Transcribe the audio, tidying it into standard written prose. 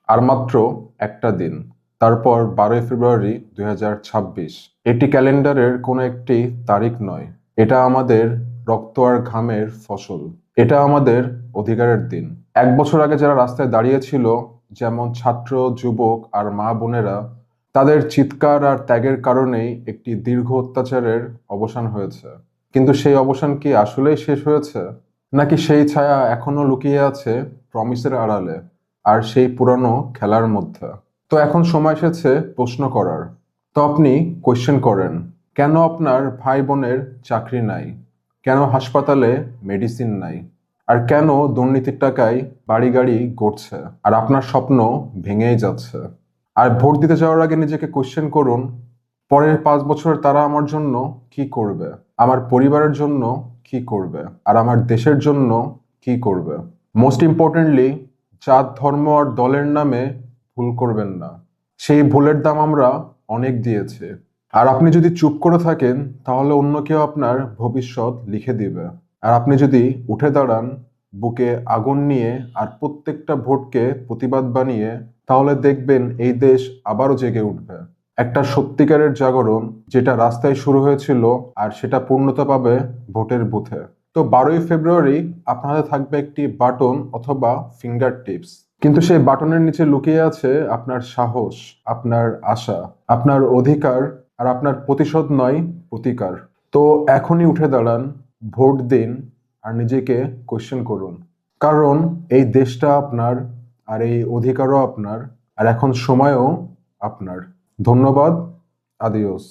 আর মাত্র একটা দিন, তারপর 12ই ফেব্রুয়ারি 2026। এটি ক্যালেন্ডারের কোনো একটি তারিখ নয়, এটা আমাদের রক্ত আর ঘামের ফসল। এটা আমাদের অধিকারের দিন। 1 বছর আগে যারা রাস্তায় দাঁড়িয়েছিল, যেমন ছাত্র, যুবক আর মা বোনেরা, তাদের চিৎকার আর ত্যাগের কারণেই একটি দীর্ঘ অত্যাচারের অবসান হয়েছে। কিন্তু সেই অবসান কি আসলেই শেষ হয়েছে, নাকি সেই ছায়া এখনো লুকিয়ে আছে প্রমিসের আড়ালে আর সেই পুরানো খেলার মধ্যে? তো এখন সময় এসেছে প্রশ্ন করার। তো আপনি কোয়েশ্চেন করেন, কেন আপনার ভাই বোনের চাকরি নাই, কেন হাসপাতালে মেডিসিন নাই, আর কেন দুর্নীতির টাকায় বাড়ি গাড়ি গড়ছে আর আপনার স্বপ্ন ভেঙেই যাচ্ছে। আর ভোট দিতে যাওয়ার আগে নিজেকে কোয়েশ্চেন করুন, পরের 5 বছর তারা আমার জন্য কি করবে, আমার পরিবারের জন্য কি করবে, আর আমার দেশের জন্য কি করবে। মোস্ট ইম্পর্টেন্টলি, জাত, ধর্ম আর দলের নামে ভুল করবেন না। সেই ভুলের দাম আমরা অনেক দিয়েছি। আর আপনি যদি চুপ করে থাকেন, তাহলে অন্য কেউ আপনার ভবিষ্যৎ লিখে দিবে। আর আপনি যদি উঠে দাঁড়ান, বুকে আগুন নিয়ে আর প্রত্যেকটা ভোটকে প্রতিবাদ বানিয়ে, তাহলে দেখবেন এই দেশ আবারও জেগে উঠবে। একটা সত্যিকারের জাগরণ, যেটা রাস্তায় শুরু হয়েছিল আর সেটা পূর্ণতা পাবে ভোটের বুথে। তো 12ই ফেব্রুয়ারি আপনার হাতে থাকবে একটি বাটন অথবা ফিঙ্গার টিপস, কিন্তু সেই বাটনের নিচে লুকিয়ে আছে আপনার সাহস, আপনার আশা, আপনার অধিকার, আর আপনার প্রতিশোধ নয়, প্রতিকার। তো এখনই উঠে দাঁড়ান, ভোট দিন, আর নিজেকে কোয়েশ্চেন করুন। কারণ এই দেশটা আপনার, আর এই অধিকারও আপনার, আর এখন সময়ও আপনার। ধন্যবাদ। আদিওস।